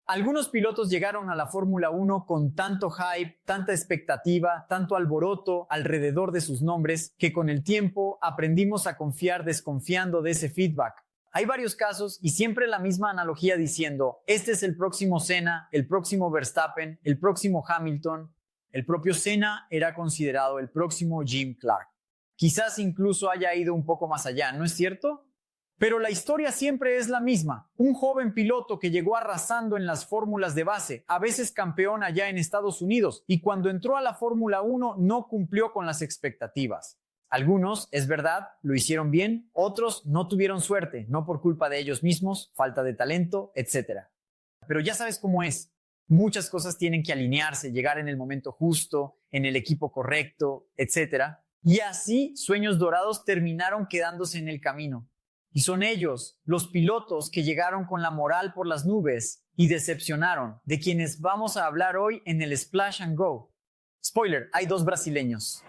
Algunos pilotos llegaron a la Fórmula 1 con tanto hype, tanta expectativa, tanto alboroto alrededor de sus nombres, que con el tiempo aprendimos a confiar desconfiando de ese feedback. Hay varios casos y siempre la misma analogía diciendo, este es el próximo Senna, el próximo Verstappen, el próximo Hamilton. El propio Senna era considerado el próximo Jim Clark. Quizás incluso haya ido un poco más allá, ¿no es cierto? Pero la historia siempre es la misma. Un joven piloto que llegó arrasando en las fórmulas de base, a veces campeón allá en Estados Unidos, y cuando entró a la Fórmula 1 no cumplió con las expectativas. Algunos, es verdad, lo hicieron bien, otros no tuvieron suerte, no por culpa de ellos mismos, falta de talento, etc. Pero ya sabes cómo es. Muchas cosas tienen que alinearse, llegar en el momento justo, en el equipo correcto, etc. Y así sueños dorados terminaron quedándose en el camino. Y son ellos, los pilotos que llegaron con la moral por las nubes y decepcionaron, de quienes vamos a hablar hoy en el Splash and Go. Spoiler, hay 2 brasileños.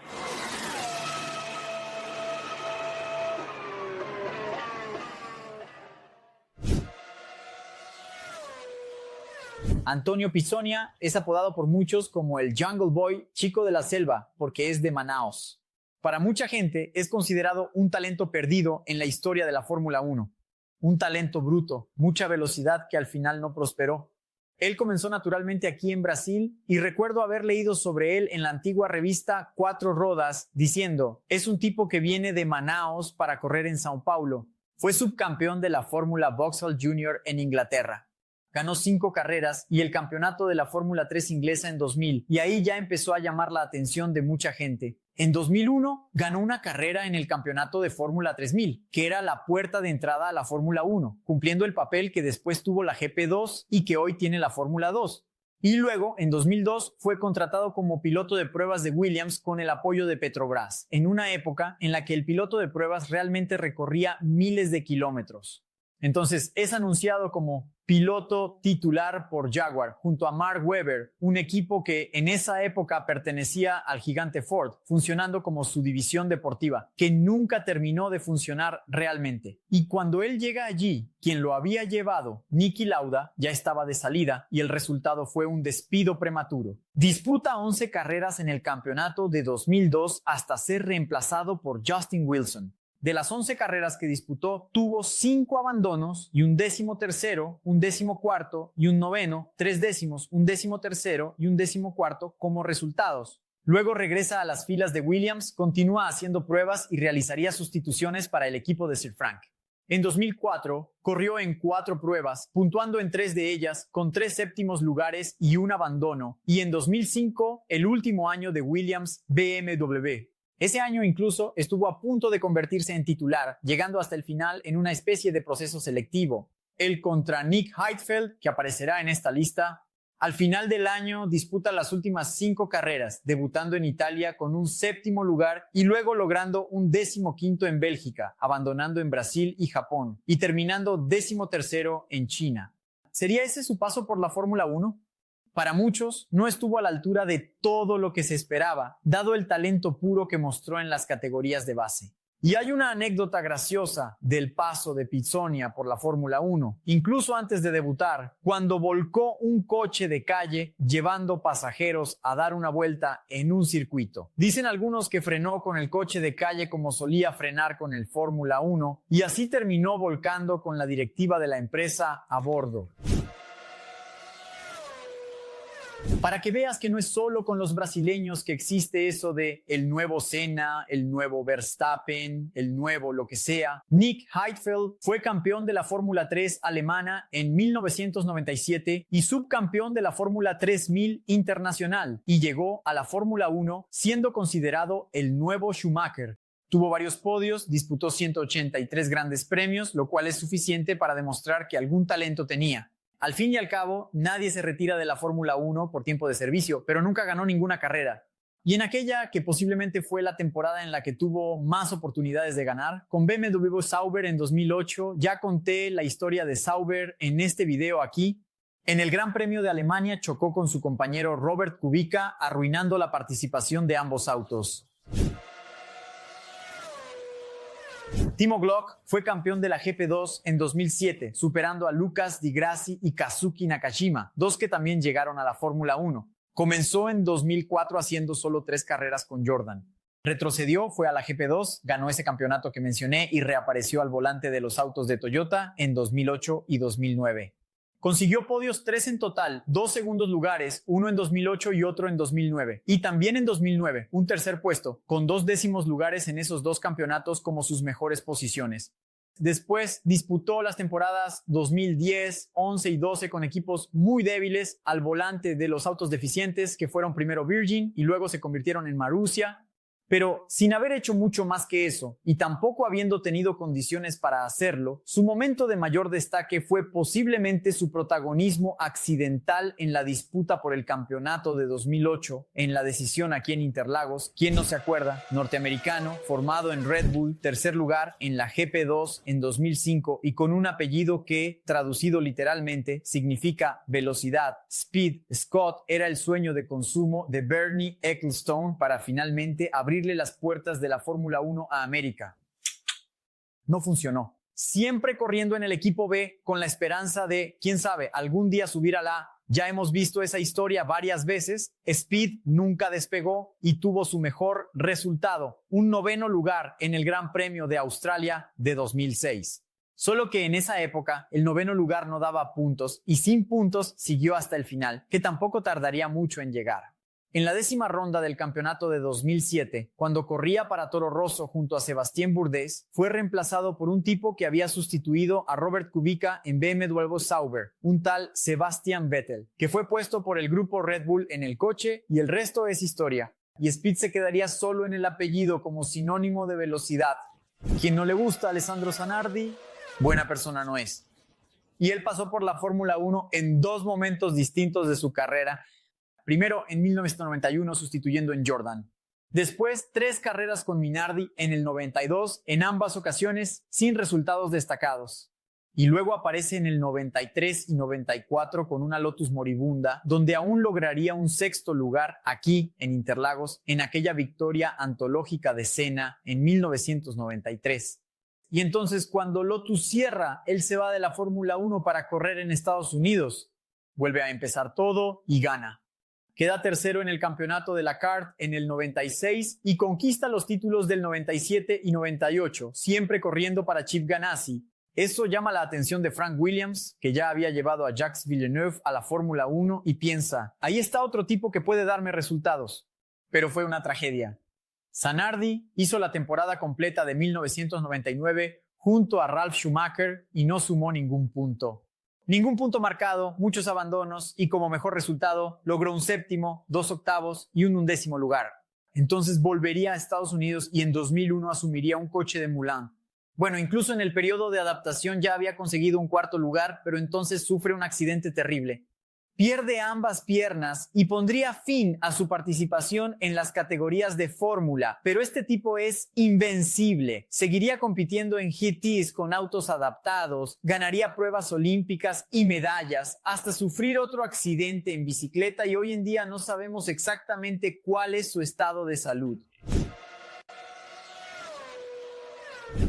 Antonio Pizzonia es apodado por muchos como el Jungle Boy, chico de la selva, porque es de Manaos. Para mucha gente es considerado un talento perdido en la historia de la Fórmula 1. Un talento bruto, mucha velocidad que al final no prosperó. Él comenzó naturalmente aquí en Brasil y recuerdo haber leído sobre él en la antigua revista Cuatro Rodas diciendo, es un tipo que viene de Manaos para correr en São Paulo. Fue subcampeón de la Fórmula Vauxhall Junior en Inglaterra. Ganó 5 carreras y el campeonato de la Fórmula 3 inglesa en 2000 y ahí ya empezó a llamar la atención de mucha gente. En 2001 ganó una carrera en el campeonato de Fórmula 3000, que era la puerta de entrada a la Fórmula 1, cumpliendo el papel que después tuvo la GP2 y que hoy tiene la Fórmula 2. Y luego, en 2002, fue contratado como piloto de pruebas de Williams con el apoyo de Petrobras, en una época en la que el piloto de pruebas realmente recorría miles de kilómetros. Entonces, es anunciado como piloto titular por Jaguar, junto a Mark Webber, un equipo que en esa época pertenecía al gigante Ford, funcionando como su división deportiva, que nunca terminó de funcionar realmente. Y cuando él llega allí, quien lo había llevado, Niki Lauda, ya estaba de salida y el resultado fue un despido prematuro. Disputa 11 carreras en el campeonato de 2002 hasta ser reemplazado por Justin Wilson. De las 11 carreras que disputó, tuvo 5 abandonos y un 13º, un 14º y un 9º, 3 décimos, un 13º y un 14º como resultados. Luego regresa a las filas de Williams, continúa haciendo pruebas y realizaría sustituciones para el equipo de Sir Frank. En 2004, corrió en 4 pruebas, puntuando en 3 de ellas con 3 séptimos lugares y un abandono. Y en 2005, el último año de Williams BMW. Ese año incluso estuvo a punto de convertirse en titular, llegando hasta el final en una especie de proceso selectivo. Él contra Nick Heidfeld, que aparecerá en esta lista. Al final del año disputa las últimas 5 carreras, debutando en Italia con un 7º lugar y luego logrando un 15º en Bélgica, abandonando en Brasil y Japón, y terminando 13º en China. ¿Sería ese su paso por la Fórmula 1? Para muchos, no estuvo a la altura de todo lo que se esperaba, dado el talento puro que mostró en las categorías de base. Y hay una anécdota graciosa del paso de Pizzonia por la Fórmula 1, incluso antes de debutar, cuando volcó un coche de calle llevando pasajeros a dar una vuelta en un circuito. Dicen algunos que frenó con el coche de calle como solía frenar con el Fórmula 1 y así terminó volcando con la directiva de la empresa a bordo. Para que veas que no es solo con los brasileños que existe eso de el nuevo Senna, el nuevo Verstappen, el nuevo lo que sea. Nick Heidfeld fue campeón de la Fórmula 3 alemana en 1997 y subcampeón de la Fórmula 3000 internacional y llegó a la Fórmula 1 siendo considerado el nuevo Schumacher. Tuvo varios podios, disputó 183 grandes premios, lo cual es suficiente para demostrar que algún talento tenía. Al fin y al cabo, nadie se retira de la Fórmula 1 por tiempo de servicio, pero nunca ganó ninguna carrera. Y en aquella que posiblemente fue la temporada en la que tuvo más oportunidades de ganar, con BMW Sauber en 2008, ya conté la historia de Sauber en este video aquí. En el Gran Premio de Alemania chocó con su compañero Robert Kubica, arruinando la participación de ambos autos. Timo Glock fue campeón de la GP2 en 2007, superando a Lucas Di Grassi y Kazuki Nakashima, dos que también llegaron a la Fórmula 1. Comenzó en 2004 haciendo solo 3 carreras con Jordan. Retrocedió, fue a la GP2, ganó ese campeonato que mencioné y reapareció al volante de los autos de Toyota en 2008 y 2009. Consiguió podios 3 en total, 2 segundos lugares, uno en 2008 y otro en 2009. Y también en 2009, un tercer puesto, con 2 décimos lugares en esos 2 campeonatos como sus mejores posiciones. Después disputó las temporadas 2010, 11 y 12 con equipos muy débiles al volante de los autos deficientes que fueron primero Virgin y luego se convirtieron en Marussia. Pero sin haber hecho mucho más que eso y tampoco habiendo tenido condiciones para hacerlo, su momento de mayor destaque fue posiblemente su protagonismo accidental en la disputa por el campeonato de 2008 en la decisión aquí en Interlagos. ¿Quién no se acuerda? Norteamericano, formado en Red Bull, tercer lugar en la GP2 en 2005 y con un apellido que, traducido literalmente, significa velocidad. Speed. Scott era el sueño de consumo de Bernie Ecclestone para finalmente abrirle las puertas de la Fórmula 1 a América. No funcionó. Siempre corriendo en el equipo B con la esperanza de, quién sabe, algún día subir a la A. Ya hemos visto esa historia varias veces. Speed nunca despegó y tuvo su mejor resultado, un 9º lugar en el Gran Premio de Australia de 2006. Solo que en esa época el 9º lugar no daba puntos y sin puntos siguió hasta el final, que tampoco tardaría mucho en llegar. En la 10ª ronda del campeonato de 2007, cuando corría para Toro Rosso junto a Sébastien Bourdais, fue reemplazado por un tipo que había sustituido a Robert Kubica en BMW Sauber, un tal Sebastian Vettel, que fue puesto por el grupo Red Bull en el coche y el resto es historia. Y Speed se quedaría solo en el apellido como sinónimo de velocidad. Quien no le gusta a Alessandro Zanardi, buena persona no es. Y él pasó por la Fórmula 1 en 2 momentos distintos de su carrera. Primero en 1991 sustituyendo en Jordan. Después 3 carreras con Minardi en el 92, en ambas ocasiones sin resultados destacados. Y luego aparece en el 93 y 94 con una Lotus moribunda, donde aún lograría un 6º lugar aquí en Interlagos en aquella victoria antológica de Senna en 1993. Y entonces cuando Lotus cierra, él se va de la Fórmula 1 para correr en Estados Unidos. Vuelve a empezar todo y gana. Queda tercero en el campeonato de la CART en el 96 y conquista los títulos del 97 y 98, siempre corriendo para Chip Ganassi. Eso llama la atención de Frank Williams, que ya había llevado a Jacques Villeneuve a la Fórmula 1 y piensa, ahí está otro tipo que puede darme resultados. Pero fue una tragedia. Zanardi hizo la temporada completa de 1999 junto a Ralf Schumacher y no sumó ningún punto. Ningún punto marcado, muchos abandonos y como mejor resultado logró un 7º, 2 octavos y un 11º lugar. Entonces volvería a Estados Unidos y en 2001 asumiría un coche de Moulin. Bueno, incluso en el periodo de adaptación ya había conseguido un 4º lugar, pero entonces sufre un accidente terrible. Pierde ambas piernas y pondría fin a su participación en las categorías de fórmula, pero este tipo es invencible. Seguiría compitiendo en GTs con autos adaptados, ganaría pruebas olímpicas y medallas, hasta sufrir otro accidente en bicicleta y hoy en día no sabemos exactamente cuál es su estado de salud.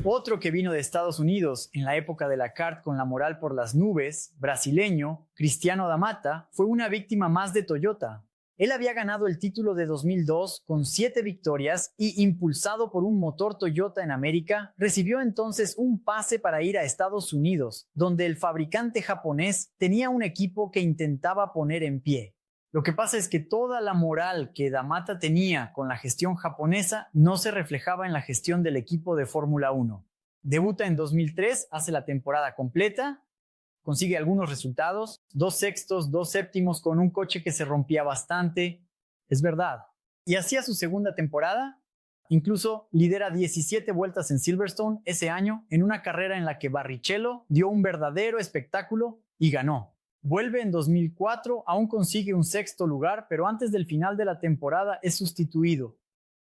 Otro que vino de Estados Unidos en la época de la CART con la moral por las nubes, brasileño, Cristiano da Mata, fue una víctima más de Toyota. Él había ganado el título de 2002 con 7 victorias y, impulsado por un motor Toyota en América, recibió entonces un pase para ir a Estados Unidos, donde el fabricante japonés tenía un equipo que intentaba poner en pie. Lo que pasa es que toda la moral que da Mata tenía con la gestión japonesa no se reflejaba en la gestión del equipo de Fórmula 1. Debuta en 2003, hace la temporada completa, consigue algunos resultados, 2 sextos, 2 séptimos con un coche que se rompía bastante, es verdad. Y hacía su segunda temporada, incluso lidera 17 vueltas en Silverstone ese año, en una carrera en la que Barrichello dio un verdadero espectáculo y ganó. Vuelve en 2004, aún consigue un 6º lugar, pero antes del final de la temporada es sustituido.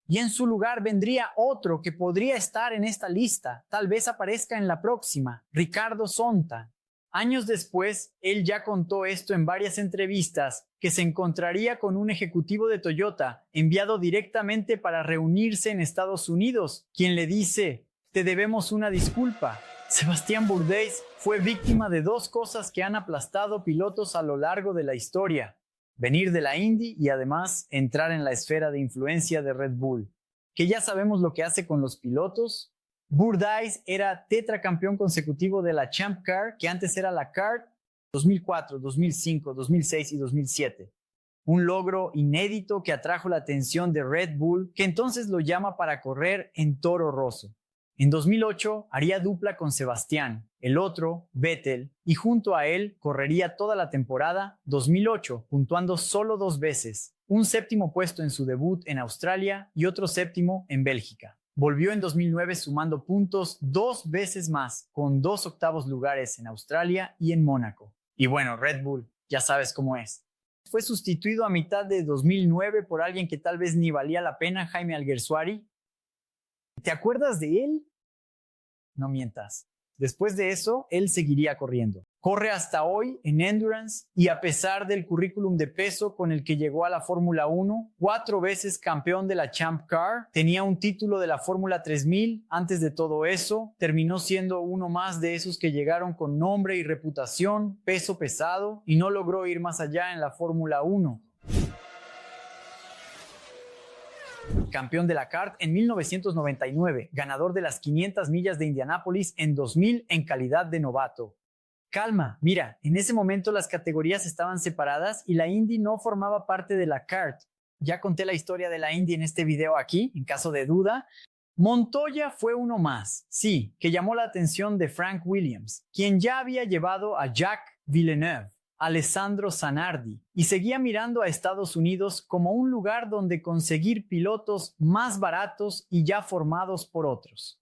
Y en su lugar vendría otro que podría estar en esta lista, tal vez aparezca en la próxima, Ricardo Zonta. Años después, él ya contó esto en varias entrevistas, que se encontraría con un ejecutivo de Toyota, enviado directamente para reunirse en Estados Unidos, quien le dice: te debemos una disculpa. Sebastián Bourdais fue víctima de dos cosas que han aplastado pilotos a lo largo de la historia: venir de la Indy y además entrar en la esfera de influencia de Red Bull. Que ya sabemos lo que hace con los pilotos. Bourdais era tetracampeón consecutivo de la Champ Car, que antes era la CART, 2004, 2005, 2006 y 2007. Un logro inédito que atrajo la atención de Red Bull, que entonces lo llama para correr en Toro Rosso. En 2008 haría dupla con Sebastián, el otro, Vettel, y junto a él correría toda la temporada 2008, puntuando solo 2 veces, un séptimo puesto en su debut en Australia y otro séptimo en Bélgica. Volvió en 2009 sumando puntos 2 veces más, con 2 octavos lugares en Australia y en Mónaco. Y bueno, Red Bull, ya sabes cómo es. Fue sustituido a mitad de 2009 por alguien que tal vez ni valía la pena, Jaime Alguersuari. ¿Te acuerdas de él? No mientas. Después de eso, él seguiría corriendo. Corre hasta hoy en Endurance y a pesar del currículum de peso con el que llegó a la Fórmula 1, 4 veces campeón de la Champ Car, tenía un título de la Fórmula 3000 antes de todo eso, terminó siendo uno más de esos que llegaron con nombre y reputación, peso pesado, y no logró ir más allá en la Fórmula 1. Campeón de la CART en 1999, ganador de las 500 millas de Indianápolis en 2000 en calidad de novato. Calma, mira, en ese momento las categorías estaban separadas y la Indy no formaba parte de la CART. Ya conté la historia de la Indy en este video aquí, en caso de duda. Montoya fue uno más, sí, que llamó la atención de Frank Williams, quien ya había llevado a Jacques Villeneuve, Alessandro Zanardi, y seguía mirando a Estados Unidos como un lugar donde conseguir pilotos más baratos y ya formados por otros.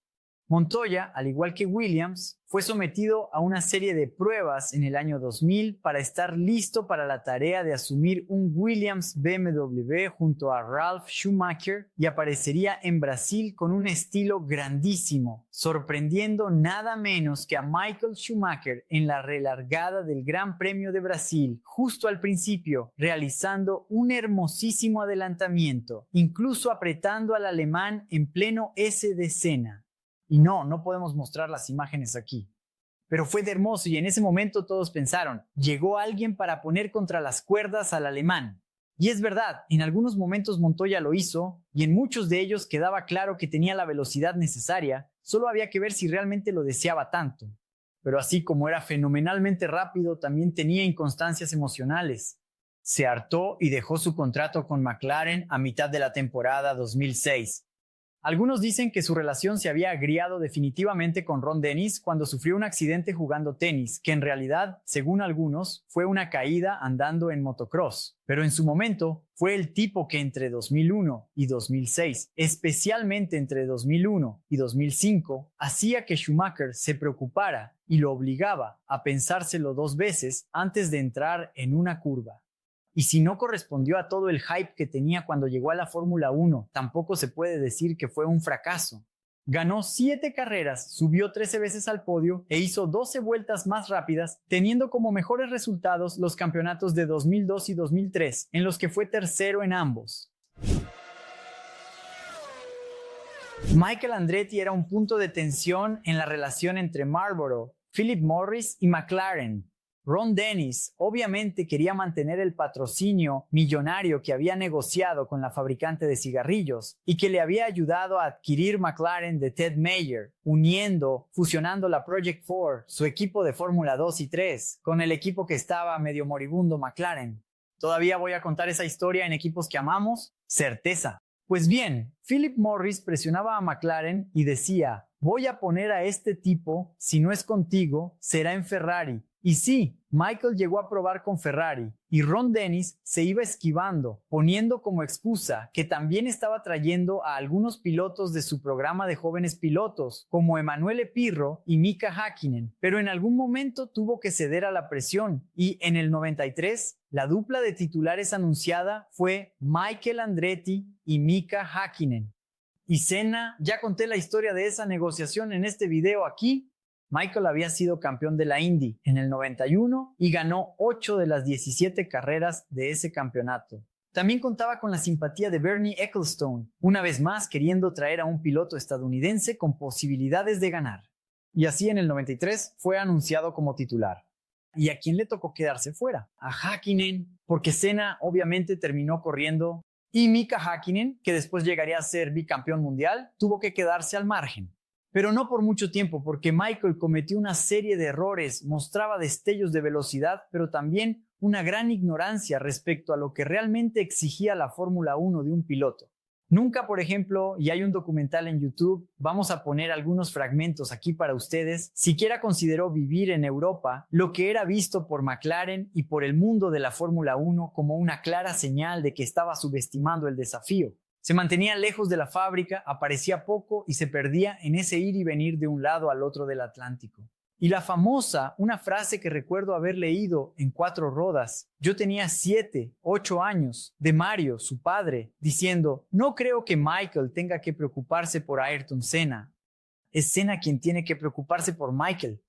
Montoya, al igual que Williams, fue sometido a una serie de pruebas en el año 2000 para estar listo para la tarea de asumir un Williams BMW junto a Ralf Schumacher y aparecería en Brasil con un estilo grandísimo, sorprendiendo nada menos que a Michael Schumacher en la relargada del Gran Premio de Brasil, justo al principio, realizando un hermosísimo adelantamiento, incluso apretando al alemán en pleno S de Senna. Y no podemos mostrar las imágenes aquí. Pero fue de hermoso y en ese momento todos pensaron, llegó alguien para poner contra las cuerdas al alemán. Y es verdad, en algunos momentos Montoya lo hizo y en muchos de ellos quedaba claro que tenía la velocidad necesaria, solo había que ver si realmente lo deseaba tanto. Pero así como era fenomenalmente rápido, también tenía inconstancias emocionales. Se hartó y dejó su contrato con McLaren a mitad de la temporada 2006. Algunos dicen que su relación se había agriado definitivamente con Ron Dennis cuando sufrió un accidente jugando tenis, que en realidad, según algunos, fue una caída andando en motocross. Pero en su momento, fue el tipo que entre 2001 y 2006, especialmente entre 2001 y 2005, hacía que Schumacher se preocupara y lo obligaba a pensárselo 2 veces antes de entrar en una curva. Y si no correspondió a todo el hype que tenía cuando llegó a la Fórmula 1, tampoco se puede decir que fue un fracaso. Ganó 7 carreras, subió 13 veces al podio e hizo 12 vueltas más rápidas, teniendo como mejores resultados los campeonatos de 2002 y 2003, en los que fue tercero en ambos. Michael Andretti era un punto de tensión en la relación entre Marlboro, Philip Morris y McLaren. Ron Dennis obviamente quería mantener el patrocinio millonario que había negociado con la fabricante de cigarrillos y que le había ayudado a adquirir McLaren de Ted Mayer, fusionando la Project 4, su equipo de Fórmula 2 y 3, con el equipo que estaba medio moribundo McLaren. ¿Todavía voy a contar esa historia en equipos que amamos? Certeza. Pues bien, Philip Morris presionaba a McLaren y decía, voy a poner a este tipo, si no es contigo, será en Ferrari. Y sí, Michael llegó a probar con Ferrari y Ron Dennis se iba esquivando, poniendo como excusa que también estaba trayendo a algunos pilotos de su programa de jóvenes pilotos, como Emanuele Pirro y Mika Häkkinen, pero en algún momento tuvo que ceder a la presión y en el 93 la dupla de titulares anunciada fue Michael Andretti y Mika Häkkinen. Y Senna, ya conté la historia de esa negociación en este video aquí. Michael había sido campeón de la Indy en el 91 y ganó 8 de las 17 carreras de ese campeonato. También contaba con la simpatía de Bernie Ecclestone, una vez más queriendo traer a un piloto estadounidense con posibilidades de ganar. Y así en el 93 fue anunciado como titular. ¿Y a quién le tocó quedarse fuera? A Häkkinen, porque Senna obviamente terminó corriendo y Mika Häkkinen, que después llegaría a ser bicampeón mundial, tuvo que quedarse al margen. Pero no por mucho tiempo, porque Michael cometió una serie de errores, mostraba destellos de velocidad, pero también una gran ignorancia respecto a lo que realmente exigía la Fórmula 1 de un piloto. Nunca, por ejemplo, y hay un documental en YouTube, vamos a poner algunos fragmentos aquí para ustedes, siquiera consideró vivir en Europa, lo que era visto por McLaren y por el mundo de la Fórmula 1 como una clara señal de que estaba subestimando el desafío. Se mantenía lejos de la fábrica, aparecía poco y se perdía en ese ir y venir de un lado al otro del Atlántico. Y la famosa, una frase que recuerdo haber leído en Cuatro Rodas, yo tenía 7, 8 años, de Mario, su padre, diciendo, no creo que Michael tenga que preocuparse por Ayrton Senna. Es Senna quien tiene que preocuparse por Michael.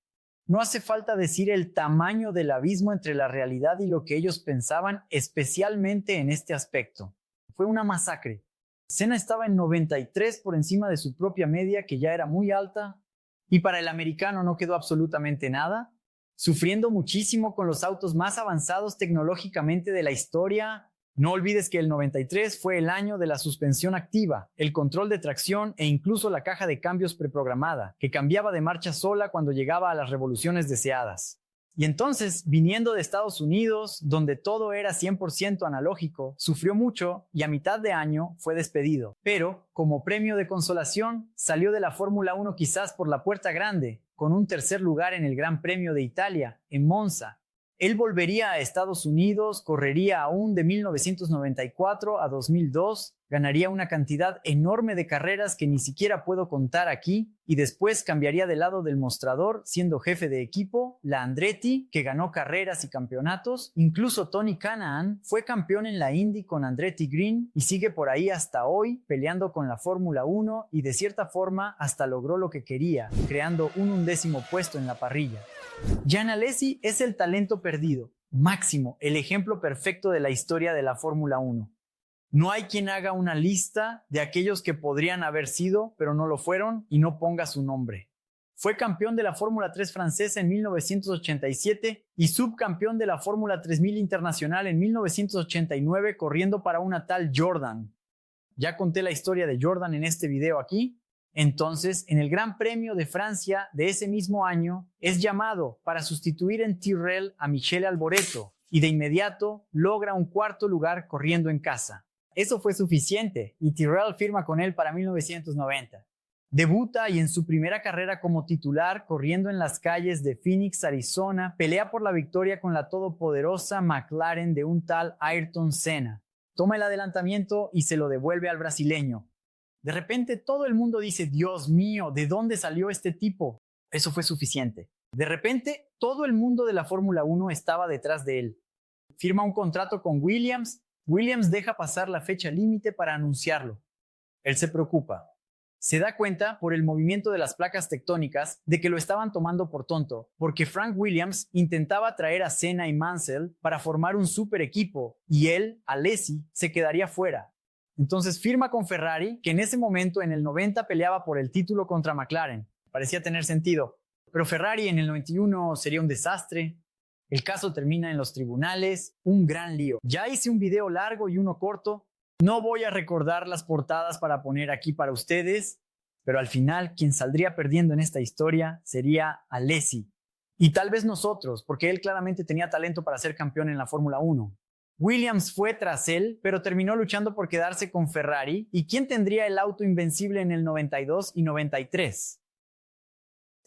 No hace falta decir el tamaño del abismo entre la realidad y lo que ellos pensaban, especialmente en este aspecto. Fue una masacre. Senna estaba en 93 por encima de su propia media, que ya era muy alta, y para el americano no quedó absolutamente nada, sufriendo muchísimo con los autos más avanzados tecnológicamente de la historia. No olvides que el 93 fue el año de la suspensión activa, el control de tracción e incluso la caja de cambios preprogramada, que cambiaba de marcha sola cuando llegaba a las revoluciones deseadas. Y entonces, viniendo de Estados Unidos, donde todo era 100% analógico, sufrió mucho y a mitad de año fue despedido. Pero, como premio de consolación, salió de la Fórmula 1 quizás por la puerta grande, con un tercer lugar en el Gran Premio de Italia, en Monza. Él volvería a Estados Unidos, correría aún de 1994 a 2002, ganaría una cantidad enorme de carreras que ni siquiera puedo contar aquí, y después cambiaría de lado del mostrador, siendo jefe de equipo, la Andretti, que ganó carreras y campeonatos. Incluso Tony Kanaan fue campeón en la Indy con Andretti Green y sigue por ahí hasta hoy, peleando con la Fórmula 1 y de cierta forma hasta logró lo que quería, creando un 11º puesto en la parrilla. Jean Alesi es el talento perdido, máximo, el ejemplo perfecto de la historia de la Fórmula 1. No hay quien haga una lista de aquellos que podrían haber sido, pero no lo fueron, y no ponga su nombre. Fue campeón de la Fórmula 3 francesa en 1987 y subcampeón de la Fórmula 3000 internacional en 1989 corriendo para una tal Jordan. Ya conté la historia de Jordan en este video aquí. Entonces, en el Gran Premio de Francia de ese mismo año, es llamado para sustituir en Tyrrell a Michele Alboreto y de inmediato logra un 4º lugar corriendo en casa. Eso fue suficiente y Tyrrell firma con él para 1990. Debuta y en su primera carrera como titular, corriendo en las calles de Phoenix, Arizona, pelea por la victoria con la todopoderosa McLaren de un tal Ayrton Senna. Toma el adelantamiento y se lo devuelve al brasileño. De repente todo el mundo dice, Dios mío, ¿de dónde salió este tipo? Eso fue suficiente. De repente todo el mundo de la Fórmula 1 estaba detrás de él. Firma un contrato con Williams. Williams deja pasar la fecha límite para anunciarlo. Él se preocupa. Se da cuenta por el movimiento de las placas tectónicas de que lo estaban tomando por tonto, porque Frank Williams intentaba traer a Senna y Mansell para formar un super equipo y él, Alesi, se quedaría fuera. Entonces firma con Ferrari, que en ese momento, en el 90, peleaba por el título contra McLaren. Parecía tener sentido. Pero Ferrari en el 91 sería un desastre. El caso termina en los tribunales, un gran lío. Ya hice un video largo y uno corto. No voy a recordar las portadas para poner aquí para ustedes, pero al final quien saldría perdiendo en esta historia sería Alesi. Y tal vez nosotros, porque él claramente tenía talento para ser campeón en la Fórmula 1. Williams fue tras él, pero terminó luchando por quedarse con Ferrari. ¿Y quién tendría el auto invencible en el 92 y 93?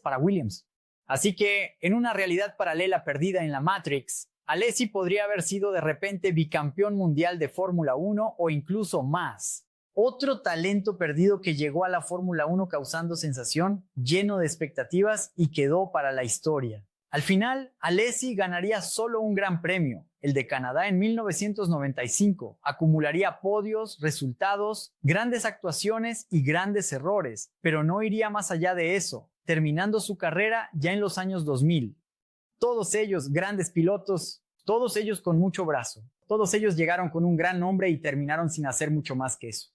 Para Williams. Así que, en una realidad paralela perdida en la Matrix, Alesi podría haber sido de repente bicampeón mundial de Fórmula 1 o incluso más. Otro talento perdido que llegó a la Fórmula 1 causando sensación, lleno de expectativas y quedó para la historia. Al final, Alesi ganaría solo un gran premio, el de Canadá en 1995. Acumularía podios, resultados, grandes actuaciones y grandes errores, pero no iría más allá de eso, terminando su carrera ya en los años 2000. Todos ellos grandes pilotos, Todos ellos con mucho brazo. Todos ellos llegaron con un gran nombre y terminaron sin hacer mucho más que eso.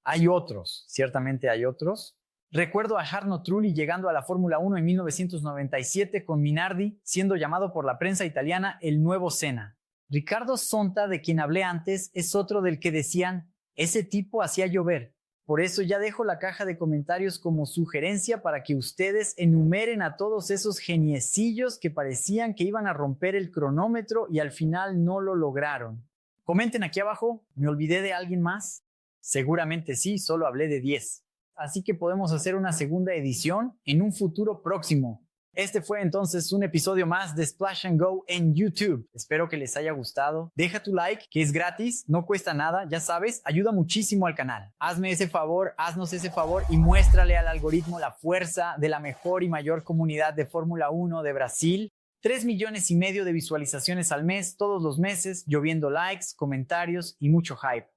Hay otros, ciertamente hay otros. Recuerdo a Jarno Trulli llegando a la Fórmula 1 en 1997 con Minardi, siendo llamado por la prensa italiana el nuevo Senna. Ricardo Sonta, de quien hablé antes, es otro del que decían, ese tipo hacía llover. Por eso ya dejo la caja de comentarios como sugerencia para que ustedes enumeren a todos esos geniecillos que parecían que iban a romper el cronómetro y al final no lo lograron. Comenten aquí abajo, ¿me olvidé de alguien más? Seguramente sí, solo hablé de 10. Así que podemos hacer una segunda edición en un futuro próximo. Este fue entonces un episodio más de Splash and Go en YouTube. Espero que les haya gustado. Deja tu like, que es gratis, no cuesta nada, ya sabes, ayuda muchísimo al canal. Hazme ese favor, haznos ese favor y muéstrale al algoritmo la fuerza de la mejor y mayor comunidad de Fórmula 1 de Brasil. 3,5 millones de visualizaciones al mes, todos los meses, lloviendo likes, comentarios y mucho hype.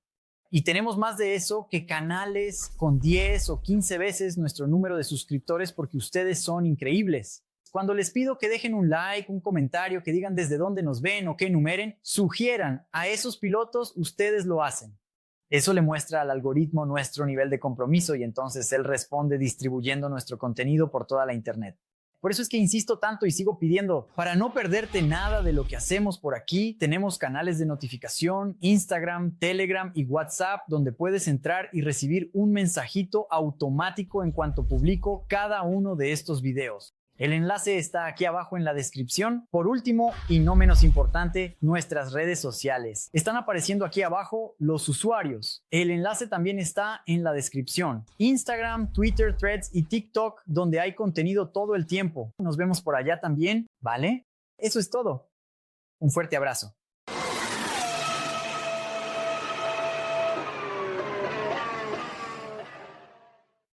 Y tenemos más de eso que canales con 10 o 15 veces nuestro número de suscriptores porque ustedes son increíbles. Cuando les pido que dejen un like, un comentario, que digan desde dónde nos ven o que enumeren, sugieran a esos pilotos, ustedes lo hacen. Eso le muestra al algoritmo nuestro nivel de compromiso y entonces él responde distribuyendo nuestro contenido por toda la internet. Por eso es que insisto tanto y sigo pidiendo, para no perderte nada de lo que hacemos por aquí, tenemos canales de notificación, Instagram, Telegram y WhatsApp, donde puedes entrar y recibir un mensajito automático en cuanto publico cada uno de estos videos. El enlace está aquí abajo en la descripción. Por último, y no menos importante, nuestras redes sociales. Están apareciendo aquí abajo los usuarios. El enlace también está en la descripción. Instagram, Twitter, Threads y TikTok, donde hay contenido todo el tiempo. Nos vemos por allá también, ¿vale? Eso es todo. Un fuerte abrazo.